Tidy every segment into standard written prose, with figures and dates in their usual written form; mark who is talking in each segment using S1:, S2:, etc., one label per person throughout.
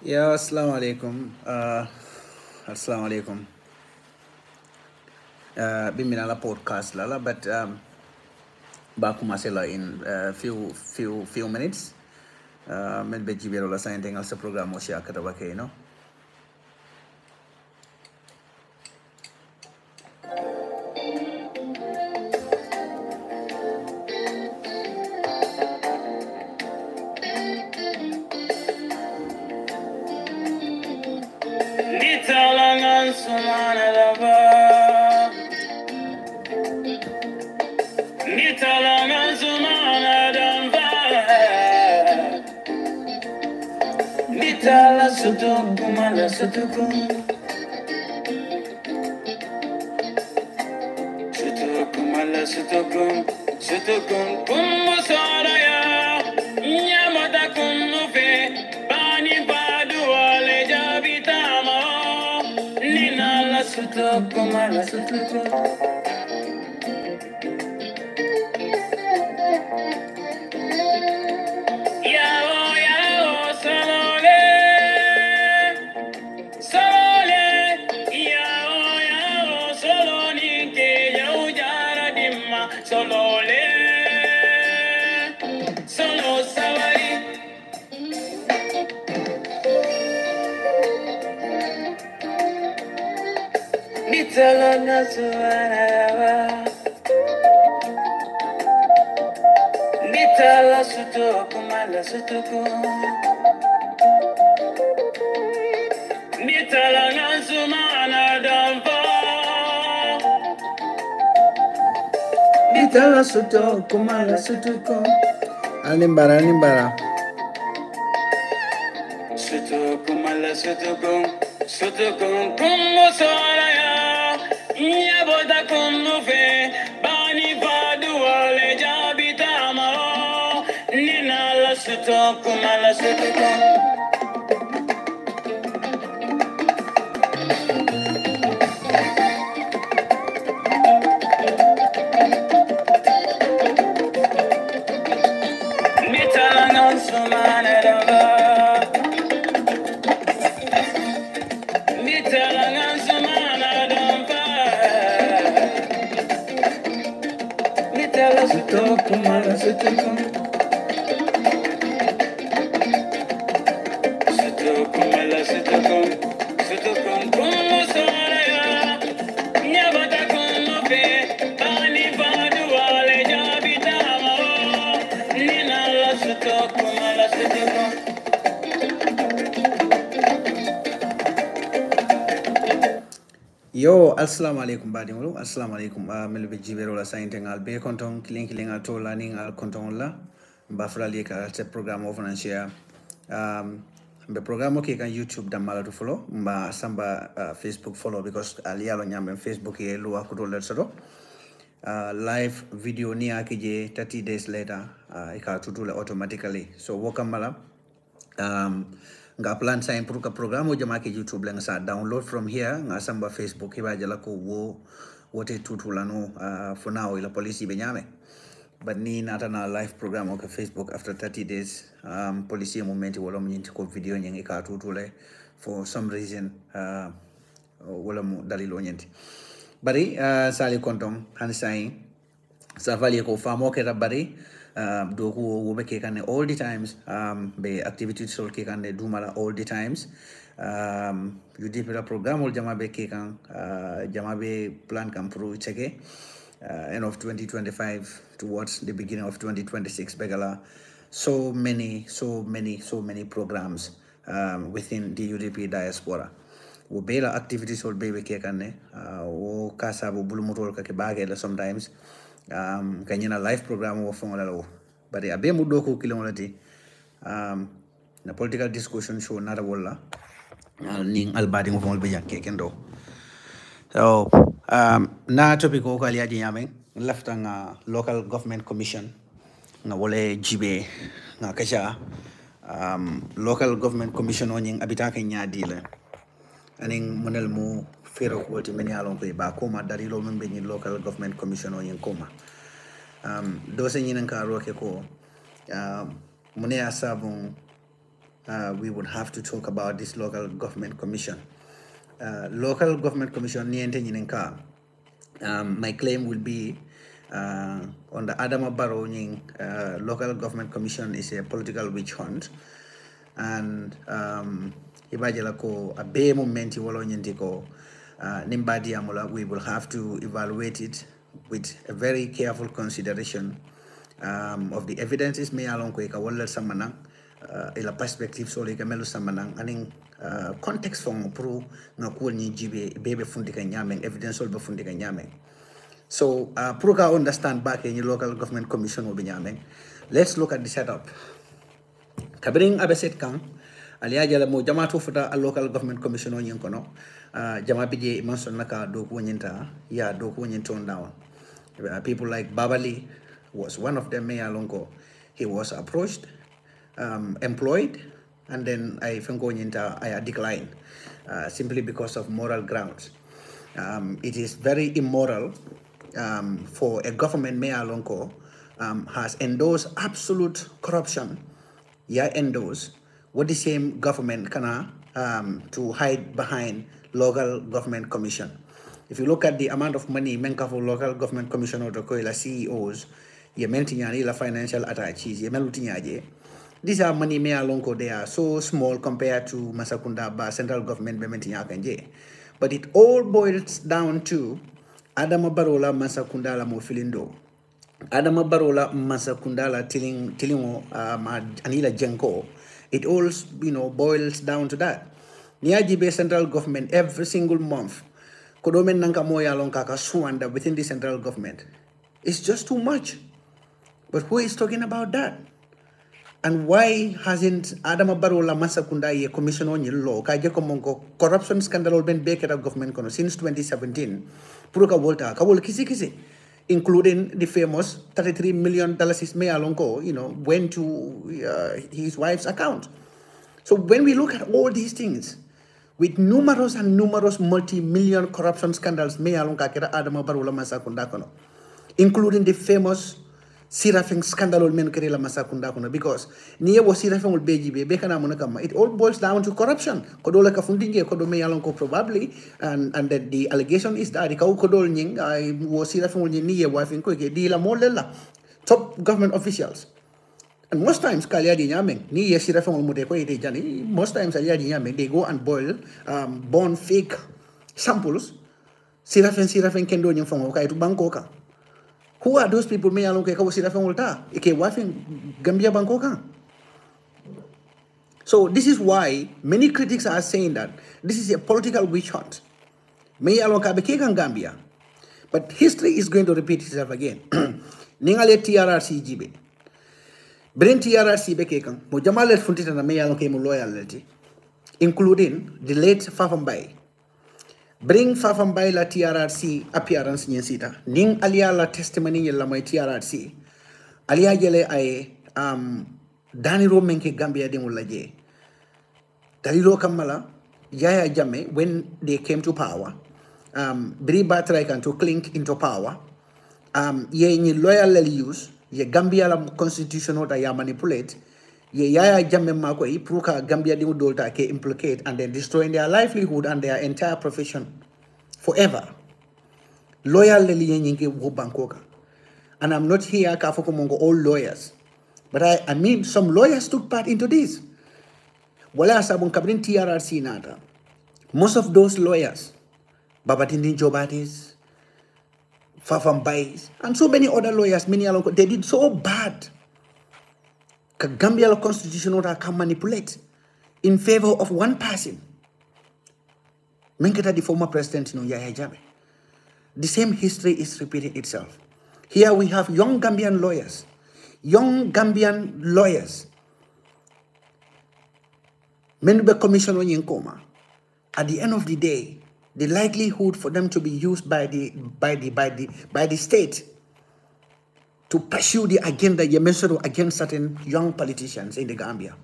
S1: Yeah, assalamu alaikum. Assalamu alaikum. Bimina la podcast lala, but back masela in few minutes. Med be jibero la saying thing also program mo siya katabake, no? Animbara. Yo, assalamu alaikum badimulu. Assalamu alaikum. Melbe jibero la saying al be konton killing al to learning al konton la. Bafra leka te program of share. The program okay kan YouTube da mala to follow. Mba samba Facebook follow because alialo nyambe Facebook ye luwa kudo soro. Live video ni akije 30 days later ika tutule automatically. So wakamala nga plan sign pour ka programme o jama ke YouTube la nga sa download from here nga samba Facebook hiba jala ko wo wote tutulano for now ila police be nyame but ni nata na live program o ka Facebook after 30 days police moment wala mo nyinti ko video nyengi ka tutule for some reason wala mo dalilo nyenti bari sali kontong han sai sa vali ko famo ke bari doku wo be kekane all the times be activities sol kekane dumala all the times UDP la program ol jama be kekan jama be plan kam pro cheke end of 2025 towards the beginning of 2026 begala so many programs within the UDP diaspora wo bela activities ol be kekane wo kasa bo bulumutol ka ke bagela sometimes kanyina live program wo fongola lo bari abe muddo ko kilomolati na political discussion show nara wala ning albadi mo fongol be jakke kendo so na topic ko kali aji nyame lafta nga local government commission nga wole jibe nga kaja local government commission on ning abitaka nyaadi le aning monel mo fero ko meni alon ko ba ko ma dari lo membe ni local government commission on yin koma do se nyin ka roke ko mune asabun we would have to talk about this local government commission. Local government commission, my claim will be on the Adama Barrow local government commission is a political witch hunt, and ibajala ko a be momenti wolo ko nimbadi amula, we will have to evaluate it with a very careful consideration of the evidences me along ko ka wala samana ila perspective so le melu samana aning context from pro nga ko ni jibe bebe fundi ka nyameng evidence sol be fundi ka nyameng. So pro ka understand back in local government commission will be nyameng. Let's look at the setup. Kabring abeset kang aliya jala mo jama to futa a local government commission on yin kono jama bije manson naka do ko nyinta ya do ko nyinton down. People like Babali was one of them. Alongo, he was approached, employed, and then I declined simply because of moral grounds. It is very immoral for a government Alongo has endorsed absolute corruption. Endorse what the same government can to hide behind local government commission. If you look at the amount of money menka for local government commission or the CEOs, you mentioned la financial attaches, you mentioned these are money me alonko, they are so small compared to Masakunda central government but it all boils down to Adama Barola Masakunda la mo filindo. Adama Barola Masakundala tilingo anila jenko. It all boils down to that. Niajibe central government every single month. Kodomen nanka moya lonkaka suanda within the central government. It's just too much. But who is talking about that? And why hasn't Adama Barola Masakunda ye commission on your law? Kaje komongo corruption scandal been baked at government kono since 2017. Puruka volta kawol kisi, including the famous $33 million is me alongo, went to his wife's account. So when we look at all these things, with numerous and numerous multi-million corruption scandals, including the famous Sirafing scandal because it all boils down to corruption. Probably, and then the allegation is that top government officials. And most times, most times they go and boil, born fake samples. Sirafin kendo nyong fongo kay to Bangkoka. Who are those people? Me along kay Sirafin ulta. Ike wafing Gambia Bangkoka. So this is why many critics are saying that this is a political witch hunt. Me along kabekeka Gambia, but history is going to repeat itself again. Ningale TRRC jibe. Bring TRRC bekekang, mo jamalet funtita na may along kemo loyalty, including the late Fafambai. Bring Fafambai la TRRC appearance nyensita. Ning alia la testimony la may TRRC. Alia jele ay Dani Romenke Gambia de mulaje. Dalilo Kamala, Yaya Jame, when they came to power, Briba Traikan to clink into power, ye ni loyal use. Ye Gambia la constitution that ya manipulate, ye Yaya Jamme Makoi, Pruka Gambia di Udolta ke implicate and then destroying their livelihood and their entire profession forever. Loyal Leli Yinke Wubankoka. And I'm not here Kafokomongo all lawyers. But I mean some lawyers took part into this. Wala sabun kabrin TRRC nata. Most of those lawyers, Babatindin Jobatis, Fafambai, and so many other lawyers, they did so bad. Gambia constitution can manipulate in favor of one person. Menketa the former president, Yaya Jammeh. The same history is repeating itself. Here we have young Gambian lawyers. Menube commission on Yinkoma. At the end of the day, the likelihood for them to be used by the state to pursue the agenda against certain young politicians in the Gambia.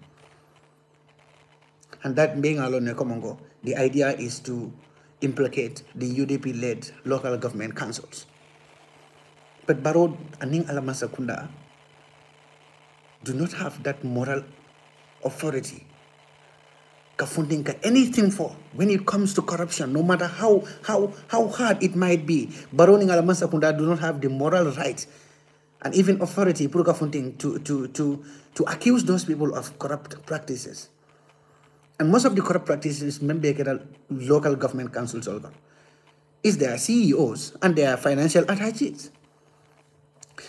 S1: And that being alone, the idea is to implicate the UDP-led local government councils. But Barrow and Ning Alamasakunda do not have that moral authority kafunding ka anything for when it comes to corruption, no matter how hard it might be. Baroning Alaman Sakunda do not have the moral right and even authority to accuse those people of corrupt practices. And most of the corrupt practices member local government councils is their CEOs and their financial attaches.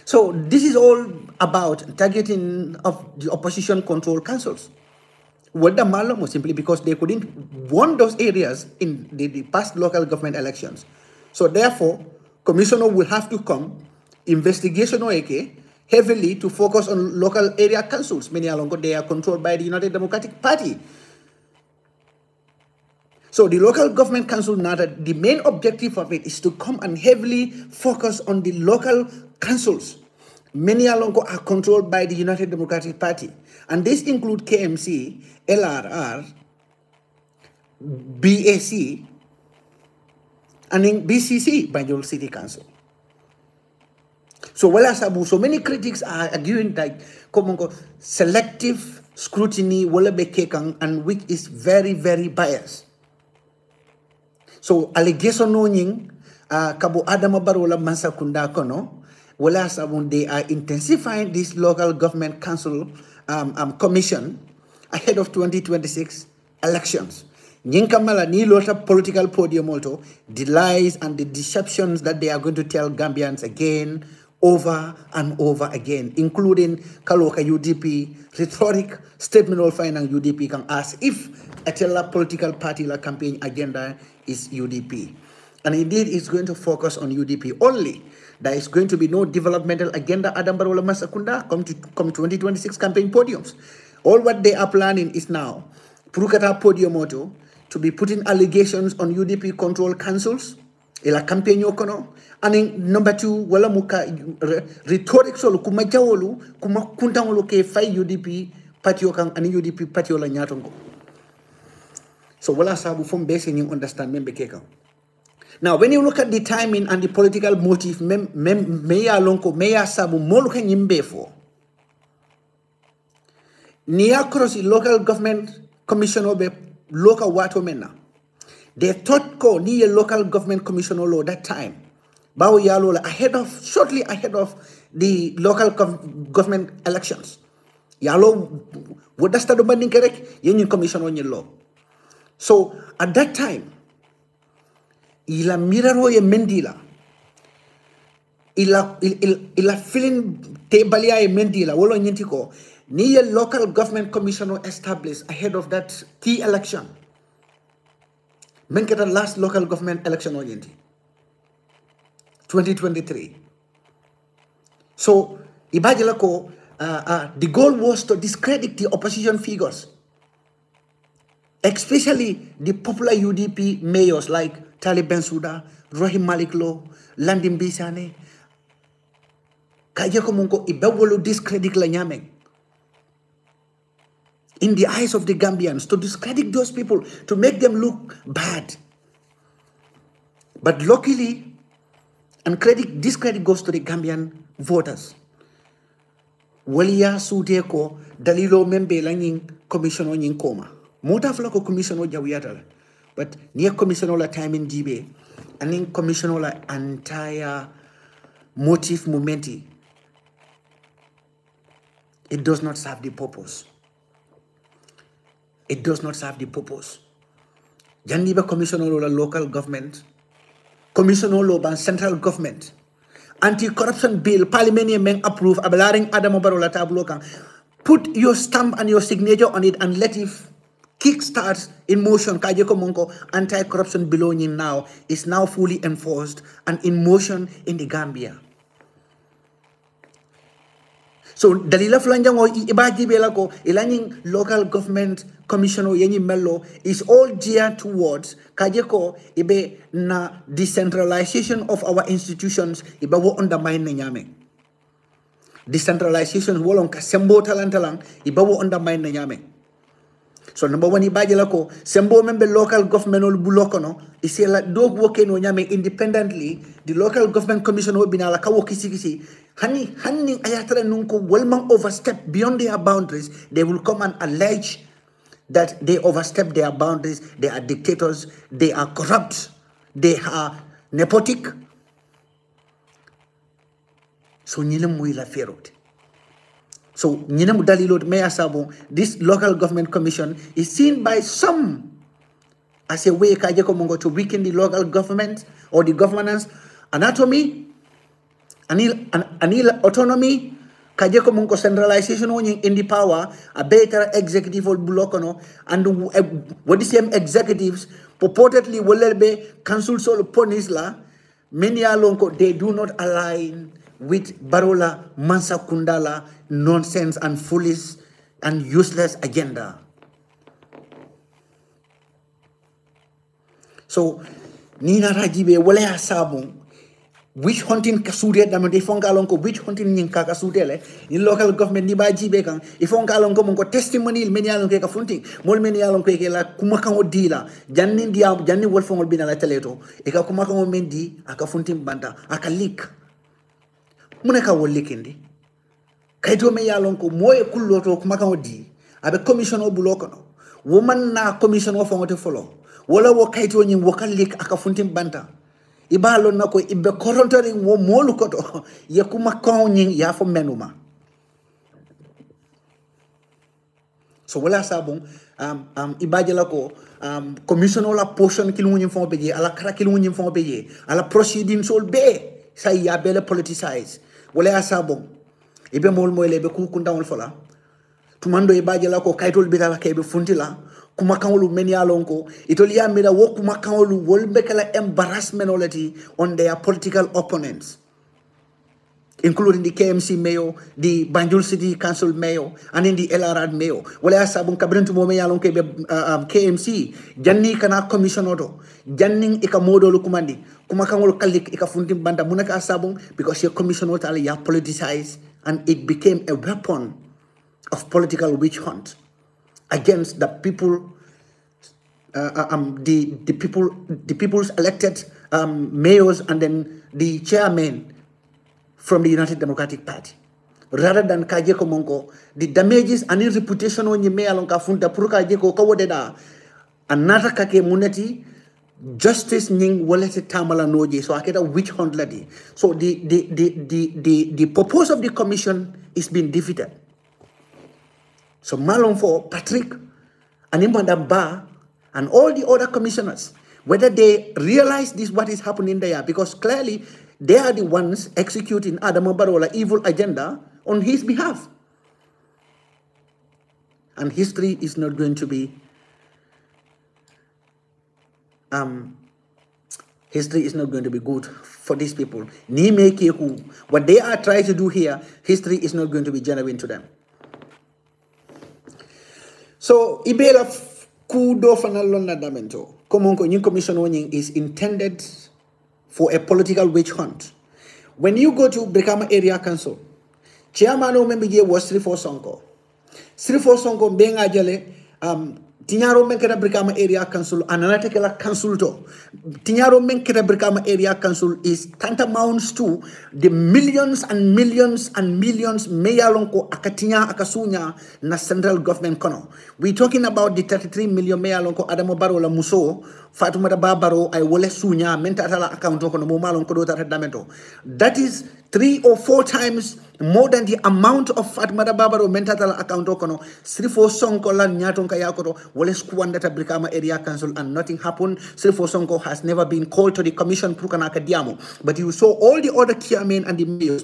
S1: So this is all about targeting of the opposition control councils. What the Malum was simply because they couldn't won those areas in the past local government elections. So therefore, commissioner will have to come, investigation heavily to focus on local area councils. Many along they are controlled by the United Democratic Party. So the local government council now, the main objective of it is to come and heavily focus on the local councils. Many along are controlled by the United Democratic Party. And this include KMC, LRR, BAC, and in BCC, Banjul City Council. So so many critics are arguing that selective scrutiny and which is very, very biased. So allegation knowing Kabo Adama Barola Mansakunda Kono, they are intensifying this local government council commission ahead of 2026 elections. Nyinkamala ni lota political podium also, the lies and the deceptions that they are going to tell Gambians again, over and over again, including Kaloka UDP, rhetoric statement of finance UDP can ask if a political party la campaign agenda is UDP. And indeed, it's going to focus on UDP only. There is going to be no developmental agenda Adam Barola Masakunda come 2026 campaign podiums. All what they are planning is now Purukata Podiomoto to be putting allegations on UDP control councils, ila campaign yokono, and in number 2, wala muka rhetoric solo kuma jawolu kuma kuntangolo ke fai UDP patio and UDP patio la nyatongo. So wala sabu from basing you understand membe keka. Now, when you look at the timing and the political motive, meya lonko meya sabu moluka nyimbe for. Near cross the local government commissioner be local wato mena. They thought ko ni local government commissioner law that time. Bawo yalo shortly ahead of the local government elections. Yalo would start the banding correct union commissioner on your law. So at that time, ila miraro ye mendila ila feeling te balia ye mendila wolo nyintiko ni ye local government commissioner established ahead of that key election menketa last local government election orienti 2023. So ibajela ko the goal was to discredit the opposition figures, especially the popular UDP mayors like Talib Bensouda, Rohim Malik Lo, Landim Bisane. Kaya ko mungo ibawolo discredit la nyameng. In the eyes of the Gambians, to discredit those people, to make them look bad. But luckily, and discredit goes to the Gambian voters. Walia sude ko dalilo membe langing commissioner nying koma. Mota flako commissioner jawiyata. But near commissioner la time in GB, and in commissioner la entire motive momenti, it does not serve the purpose. It does not serve the purpose. Jandiba commissioner la local government, commissioner law ban central government, anti-corruption bill, parliamentarian men approve, abalaring Adam Barola tablokan. Put your stamp and your signature on it and let it kickstart in motion. Kajeko Monko anti-corruption belonging now is now fully enforced and in motion in the Gambia. So dalila flanjango ibaji belako ilaning local government commissioner yenyi mello is all geared towards kajeko ibe na decentralization of our institutions iba wo undermine nyame. Decentralization wolon ka sembo talantalang iba wo undermine nyame. So number 1 ibaji lako sembo member local government ol bulokono isela dog woke no nyame independently. The local government commission will be na la kawo kisi hani ayatara nunko welman overstep beyond their boundaries. They will come and allege that they overstep their boundaries, they are dictators, they are corrupt, they are nepotic. So nyinam mui la ferot. So nyinam dalilot meya sabo, this local government commission is seen by some as a way kaje ko mongo to weaken the local government or the governance anatomy, anil autonomy, kaje ko mongo centralization in the power, a better executive or bulokono, and what the same executives purportedly will be council solo ponisla, many alonko they do not align with Barola Mansa Kundala nonsense and foolish and useless agenda. So Nina Rajibe wale sabu witch hunting kasude dama de fonga lonko witch hunting nyinka kasudele in local government ni ba jibe kan ifonga lonko monko testimony meni alonko ka funting mol meni alonko ke la kuma kan odila janni dia janni wol fongol bina la teleto e ka kuma kan mendi aka funting banda aka leak muneka wol leakindi kayto me yalonko moye kulloto kuma kan odi abe commission o buloko no woman na commission o fongote follow wala wo kayto nyi wokal leak aka funting banda ibalo nako ibe korontori wo molu koto ye kuma konyin ya fo menuma. So wala sabon ibaje lako commission la portion kilu nyim fon beje ala kara kilu nyim fon beje ala proceeding sol be say ya bele politicize wala sabon ibe mol moyle be ku kundawol fola tumando ibaje lako kaytol bitala kaybe funtila kuma kanolu meni alonko itolia mira wo kuma kanolu wolbe kala embarrassment olati on their political opponents, including the KMC mayor, the Banjul City Council mayor, and in the LRR mayor. Wala sabun kabrentu mo me alonko be KMC janni kana commission odo janning ika modo lukumandi kuma kanolu kalik ika funtim banda munaka sabun because your commission odo ala ya politicized and it became a weapon of political witch hunt against the people, the people's elected mayors and then the chairman from the United Democratic Party. Rather than kajeko monko, the damages and the reputation on your mayor lonka funta puru kajeko kawodeda another kake muneti justice ning walete tamala noje so akeda witch hunt lady. So the purpose of the commission is being defeated. So Malon for Patrick and Madam Ba and all the other commissioners, whether they realize this what is happening there, because clearly they are the ones executing Adam Barola evil agenda on his behalf. And history is not going to be good for these people. What they are trying to do here, history is not going to be genuine to them. So, ibela kudo fanalona damento. Komonko new commission warning is intended for a political witch hunt. When you go to Brikama Area Council, chairman o member was Srifo Sonko. Srifo Sonko being ajale Tinyaro menkera Brikama Area Council analytical council to Tinyaro menkera Brikama Area Council is tantamounts to the millions and millions and millions meyalonko akatinya akasunya na central government kono. We talking about the 33 million meyalonko Adamo Barrow la muso Fatumata Barbaro I wole sunya mentatala account kono mo malonko do tata. That is 3 or 4 times more than the amount of Fatumata Barbaro mentatala account kono. Srifo Sonko la nyatonka yakoto wole squandata Brikama Area Council and nothing happened. Srifo Sonko has never been called to the commission Prukanaka Diamo. But you saw all the other chairmen and the mayors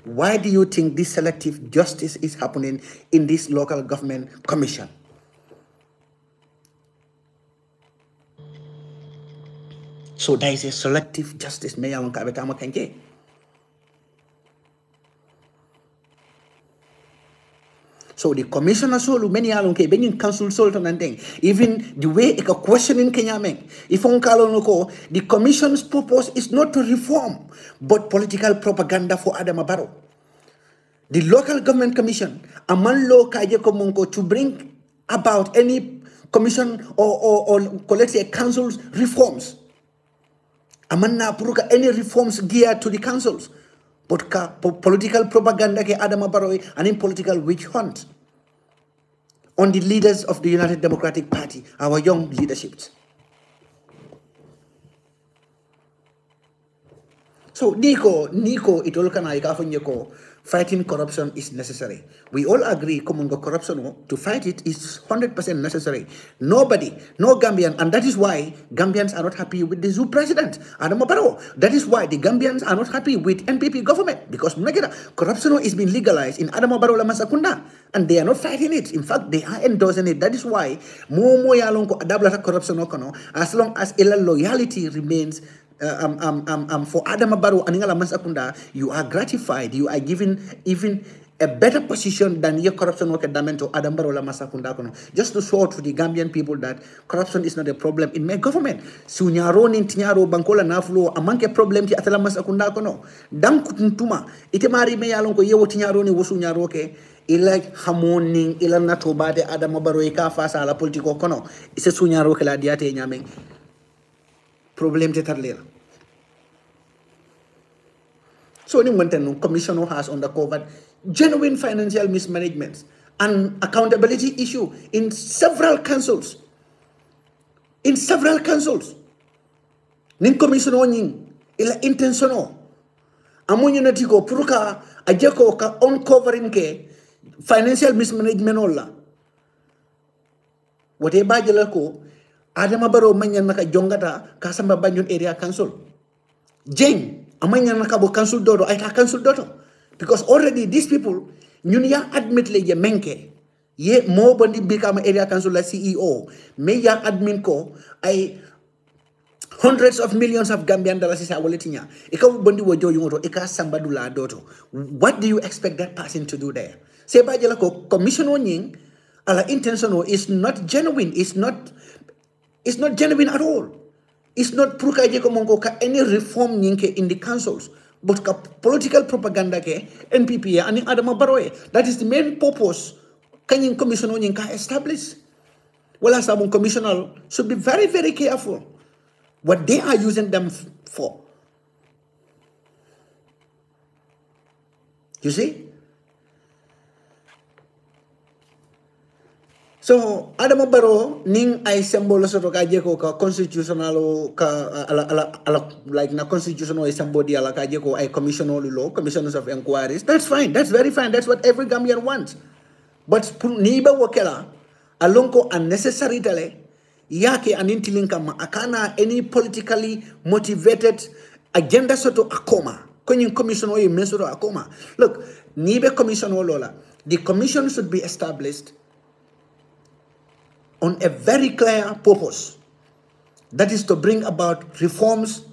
S1: why do you think this selective justice is happening in this local government commission? So there is a selective justice. So the commissioner solo many alonke being council sultan and thing. Even the way a question in Kenya make if on Kalonoko, the commission's purpose is not to reform but political propaganda for Adam Barrow. The local government commission, Amanlo Kajeko Monko to bring about any commission or let's say council's reforms. Amanna Puruka any reforms geared to the councils. but political propaganda ke Adama Barrow and in political witch hunt on the leaders of the United Democratic Party, our young leaderships. So Nico, itol kana ikafunyeko fighting corruption is necessary. We all agree kumungo corruption to fight it is 100% necessary. Nobody, no Gambian, and that is why Gambians are not happy with the zoo president, Adama Barrow. That is why the Gambians are not happy with NPP government because corruption is being legalized in Adama Barrow la Masakunda and they are not fighting it. In fact, they are endorsing it. That is why more yalonko adabla corruption okono as long as ila loyalty remains for Adama Barrow and Ingala Masakunda, you are gratified. You are given even a better position than your corruption work at Damento Adama Barrow Masakunda. Just to show to the Gambian people that corruption is not a problem in my government. Sunyaro Nintinyaro Bankola Naflo amanke problem ki atala Masakunda kono. Dam kutuntuma. Ite mari me yalonko yewo tinyaro ni wosunyaro ke. Ila hamoning ila natobade Adama Barrow ka fasa la politiko kono. Ise sunyaro ke la diate nyameng. Problem te tarlela. So the commissioner has uncovered genuine financial mismanagement and accountability issue in several councils. Nin commissioner ning ila intentional. Amunyo natiko puruka ajeko ka uncovering ke financial mismanagement olla. Wote bajela ko Adama Barrow manyan naka jongata kasamba banjun area council. Jeng amanya nakabo council dodo ay council dodo because already these people nyunya admit le ye menke ye mo bandi become area council la CEO me ya admin ko ay hundreds of millions of Gambian dollars is awaletinya ika bandi wojo yungoto ika sambadula dodo. What do you expect that person to do there? Seba jela ko commissioner nying ala intentional is not genuine, is not genuine at all. It's not prukaje komongo ka any reform nyinke in the councils, but ka political propaganda ke NPP and Adama Barrow. That is the main purpose. Kanyang commissioner nyinka establish. Well, as a commissioner should be very, very careful what they are using them for. You see? So Adama Barrow ning ay symbol so ka jeko ka constitutional ka ala like na constitutional symbol di ala ka jeko ay commissioner law, commissioners of inquiries. That's fine. That's very fine. That's what every Gambian wants. But niba wakela alonko unnecessary tale yake anintilin kama akana any politically motivated agenda soto akoma. Kwenye commissioner yi mesoro akoma. Look, nibe commissioner lola. The commission should be established on a very clear purpose, that is to bring about reforms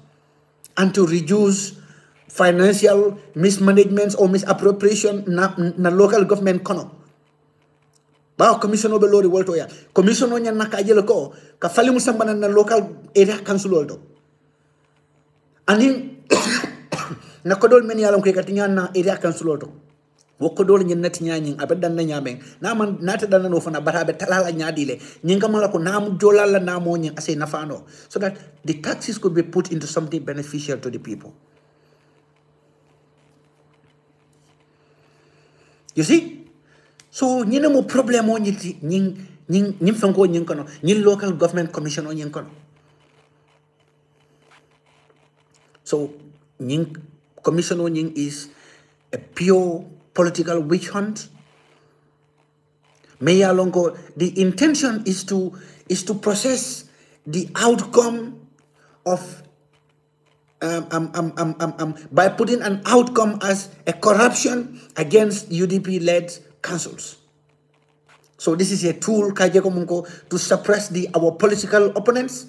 S1: and to reduce financial mismanagement or misappropriation na local government kono. Ba commissioner be lori wolto ya. Commissioner nya nakajelo ko ka fali musambana na local area council wolto. Anin na kodol men yalam ke katinya na area council wolto. Wokodol nyen nati nyanyin abedan na nyameng na man nata dana no fana batabe talala nyadile nyinga mala ko namu jolala namo nyen ase nafano so that the taxes could be put into something beneficial to the people. You see? So nyina mo problem on nying fango nyin kono nyin local government commission on nyin kono. So nyin commission on nyin is a pure political witch hunt. Mayalongo, the intention is to process the outcome of by putting an outcome as a corruption against UDP-led councils. So this is a tool to suppress our political opponents.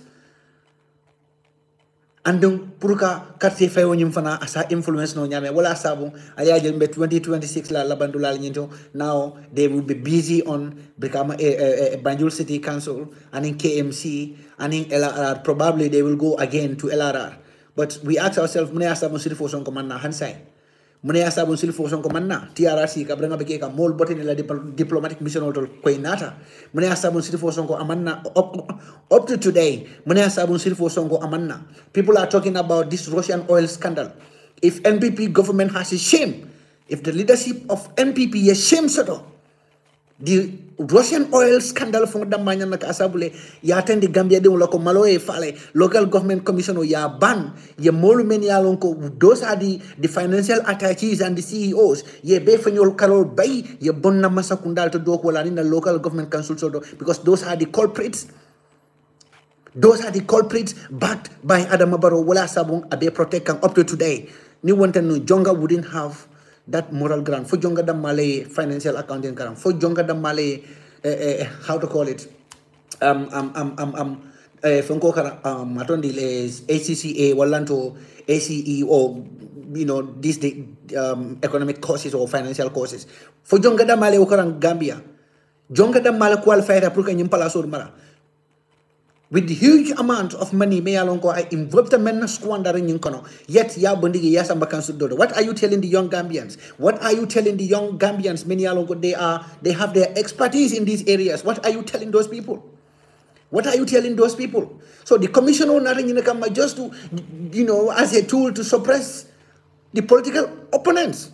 S1: Andung puruka karte fayo nyimfana asa influence no nyame wala sabu aya jembe 2026 la labandula nyinto. Now they will be busy on become a Banjul City Council and in KMC and in LRR. Probably they will go again to LRR. But we ask ourselves, mune asabun siri foson komanna hansai. Mune asabun siri foson komanna TRRC kabranga beke ka mol botin la diplomatic mission otol koinata. Mune asabun siri foson ko amanna up to today. Mune asabun siri foson ko amanna. People are talking about this Russian oil scandal. If NPP government has a shame, if the leadership of NPP is shame settle, the Russian oil scandal from the manya na kasabule ya attend the Gambia de loko malo e fale local government commissioner ya ban ye molu men ya lonko, those are the financial attaches and the CEOs ye be fanyol karol bay ye bonna masakundal to do wala in the local government council so because those are the culprits. Those are the culprits backed by Adama Barrow wala sabung abe protect up to today. Ni wanta no Jonga wouldn't have that moral ground. For Jonga da Malay financial accounting ground. For Jonga da Malay how to call it? Funko matondi les ACCA walanto ACE or these economic courses or financial courses. For Jonga da Malay okarang Gambia. Jonga da Malay qualified apruka nyimpala sur mara. With the huge amount of money, I involved the men squandering in Kono. Yet, what are you telling the young Gambians? What are you telling the young Gambians? Many they have their expertise in these areas. What are you telling those people? What are you telling those people? So the commission just to, as a tool to suppress the political opponents.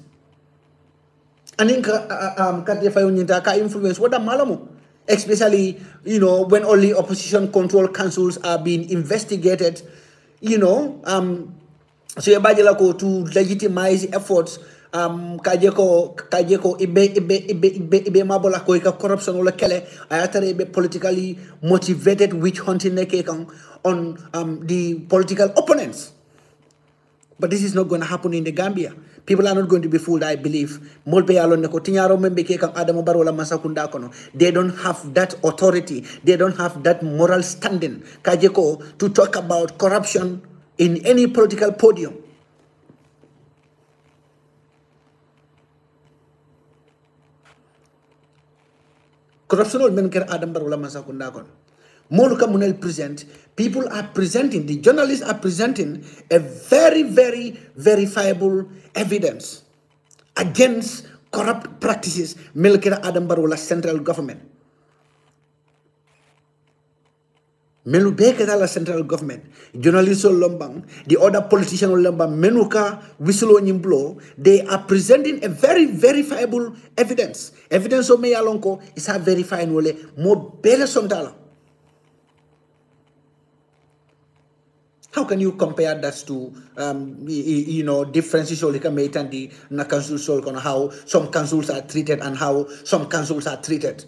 S1: And then, influence what the malamu. Especially, when only opposition control councils are being investigated, so to legitimize efforts, kajeko ibe mabola ko corruption wala kele ayatare ibe politically motivated witch hunting on the political opponents. But this is not going to happen in the Gambia. People are not going to be fooled, I believe. They don't have that authority. They don't have that moral standing to talk about corruption in any political podium. Corruption will make Adam Barola Masakunda kono. Moluka Munel present, people are presenting, the journalists are presenting a very, very verifiable evidence against corrupt practices Melkera Adam Barola central government. Melubeke la central government, journalists Lombang, the other politicians Lombang, Menuka, Whistle Nimblo, they are presenting a very verifiable evidence. Evidence of Meyalonko is a verifying wole more better sondala. How can you compare that to, differences and the council on how some councils are treated and how some councils are treated?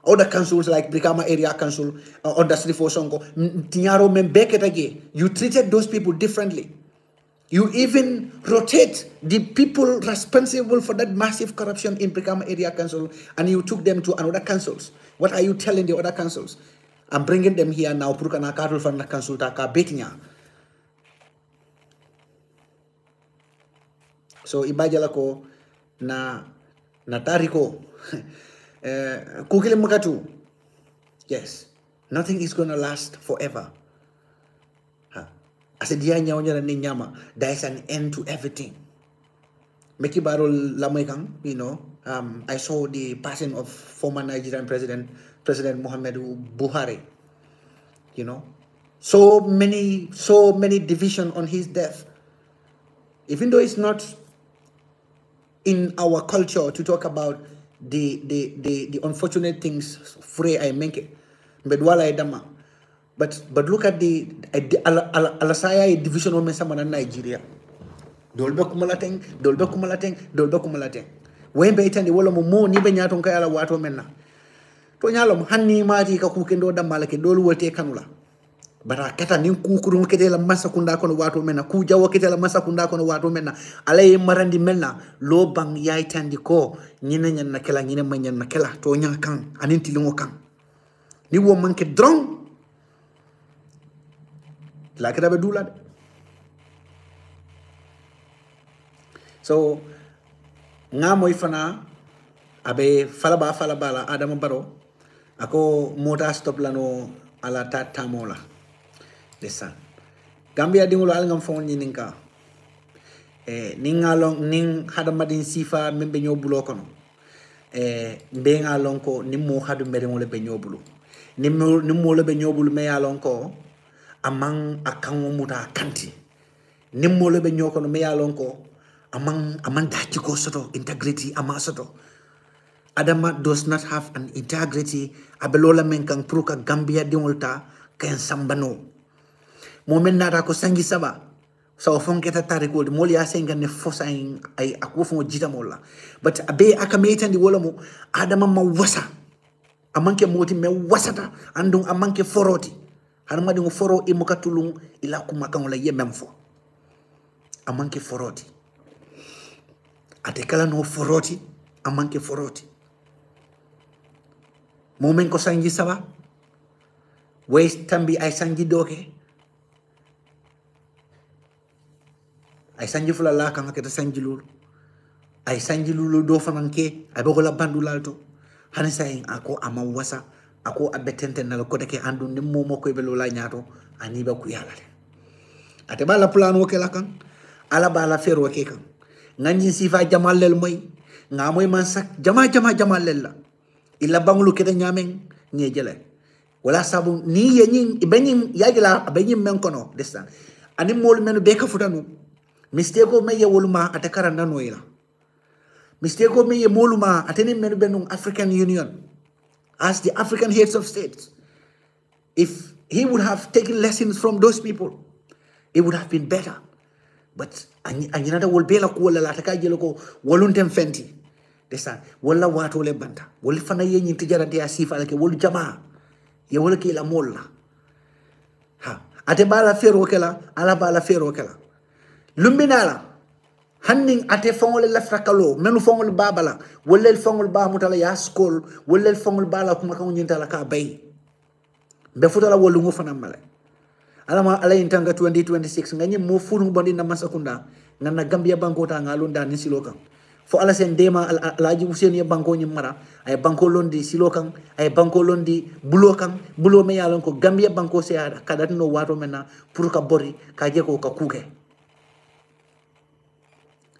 S1: Other councils like Brikama Area Council, under Srifo Songo, Tinyaro Membeke, you treated those people differently. You even rotate the people responsible for that massive corruption in Brikama Area Council and you took them to another councils. What are you telling the other councils? I'm bringing them here now. Purukana karul from the council taka betinya. So ibajala ko na tariko kukile mukatu. Yes, nothing is gonna last forever. As a dia nyawnya ni nyama, there is an end to everything. Meki barol lamoykang, I saw the passing of former Nigerian President Muhammadu Buhari. So many division on his death. Even though it's not in our culture to talk about the unfortunate things, but look at the alasaya division on Nigeria. Dolbe kumalateng. When baitan the wala mo ni benyaton kaya la wato menna. To nyalom hanni maji ka kukendo da malake dolu wolte kanula. Bara kata nin kukuru kete la masakunda kono wato menna ku jawo kete la masakunda kono wato menna alay marandi menna lo bang yai tandi ko nyina nyan na kala nyina manyan na kala to nya kan aninti lingo kan ni wo manke drong la kada be dula. So nga moy fana abe falaba la Adama Barrow ako mota stop lano ala tamola desan Gambia dingolo al ngam fon ninka ningalong ning hadamadin sifa membe nyobulo kono be ngalon ko nimmo hadu mere mo le be nyobulu nimmo le be nyobulu me yalon ko amang akan muta kanti nimmolo be nyoko no me yalon ko amang dachi ko soto integrity ama soto. Adama does not have an integrity abelola men kan pruka Gambia dimulta kan sambano moment nata ko sangi saba so fonketa tariko de moli asenga ne fosa ay akufo jita molla but abe akameta ndi wala mo adama ma wasa amanke moti me wasata andung amanke foroti hanma dingo foro e mokatulung ila kuma kan wala yemem fo amanke foroti ate kala no foroti amanke foroti moment ko sangi saba way tambi ay sangi doke ay sangi fula la kan aketa sangi lulu ay sangi lulu do fananke ay bogola bandu lalto hani say ako ama wasa ako abetente na ko deke andu ni momo ko be lola nyaato ani ba ku yala ate bala plan wo ke la kan ala bala fero ke kan ngani sifa jamal lel moy nga moy man sak jamal lel la illa banglu keda nyamen nyejele wala sabu ni yenyin ibenyim yagila abenyim men kono destan ani mol menu be ka futanu mistake ko meye woluma atakara nano ila mistake ko meye moluma ateni menu benung African Union as the African heads of states. If he would have taken lessons from those people, it would have been better. But another will be like wala la taka jelo ko woluntem fenti destan wala wato le banta wala fana yenyi tijara dia sifa like wol jamaa ye wala ki la molla ha ate bala fero kala ala bala fero kala lumbinala hanning ate fongol la frakalo menu fongol babala wala fongol ba mutala ya school wala fongol bala kuma kan nyinta la ka bay be futala wolu ngo fana mala alama ala intanga 2026 ngani mo funu bondi na masakunda ngana Gambia banko ta ngalunda ni silokan fo ala sen dema alaji useni banko nyi mara ay banko londi silokan ay banko londi bulo me yalon ko Gambia banko se ada kadat no wato mena pour ka bori ka je ko ka kuke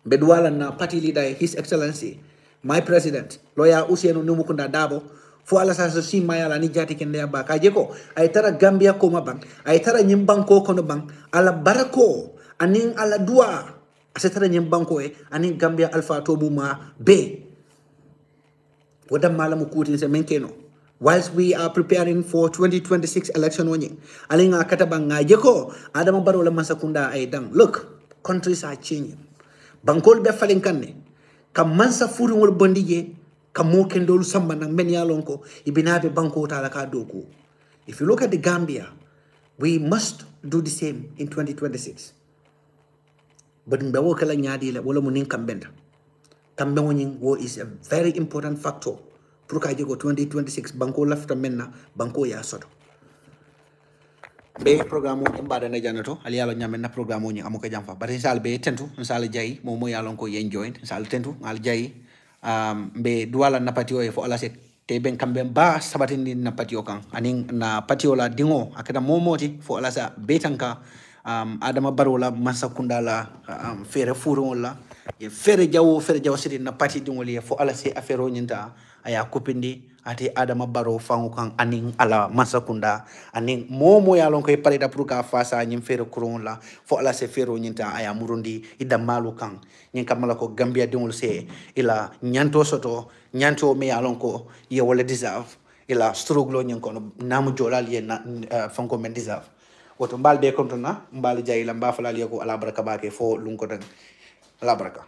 S1: bedwala na party leader His Excellency my president lawyer Usenu Numukunda Dabo fo ala sa si mayala ni jati kende ba ka je ko ay tara Gambia ko mabang ay tara nyim banko kono bang ala barako anin ala dua asetara nyim banko e anin Gambia alpha tobuma be wadam malamu kuti se menkeno whilst we are preparing for 2026 election woni alinga kataba ngaje ko Adama Barrow la masakunda ay dang look countries are changing bankol be falen kanne kam mansa furi wol bondije kam mo kendol samba nang men yalonko ibinabe banko tala ka doko. If you look at the Gambia, we must do the same in 2026. But in Bawo kala nyadi la wala munin kambenda kambe woni wo is a very important factor pour ka jego 2026 banko lafta menna banko ya soto be programme o mbada na janato ali yalo nyamen na programme ni amuko jamfa bari sal be tentu sal jayi momo yalon ko yen join sal tentu al jayi be duala na patio e fo ala se te ben kambe ba sabatindi na patio kan anin na patio la dingo akada momoti fo ala sa betanka Adama Barrow la masakunda la fere furo la ye fere jawo sidi na pati dingoli fo ala se affaire nyinta aya kupindi ati Adama Barrow fangu kan aning ala masakunda aning momo ya lon ko pare da pruka fasa nyim fere kuron la fo ala se fere nyinta aya murundi ida malu kan nyin kamala ko Gambia dingol se ila nyanto soto nyanto me ya lon ko ye wala deserve ila struggle nyin ko namu jolal ye na fanko men deserve woto mbal be kontona mbal jayi la mbafala liya ko ala baraka bake fo lunko tan ala baraka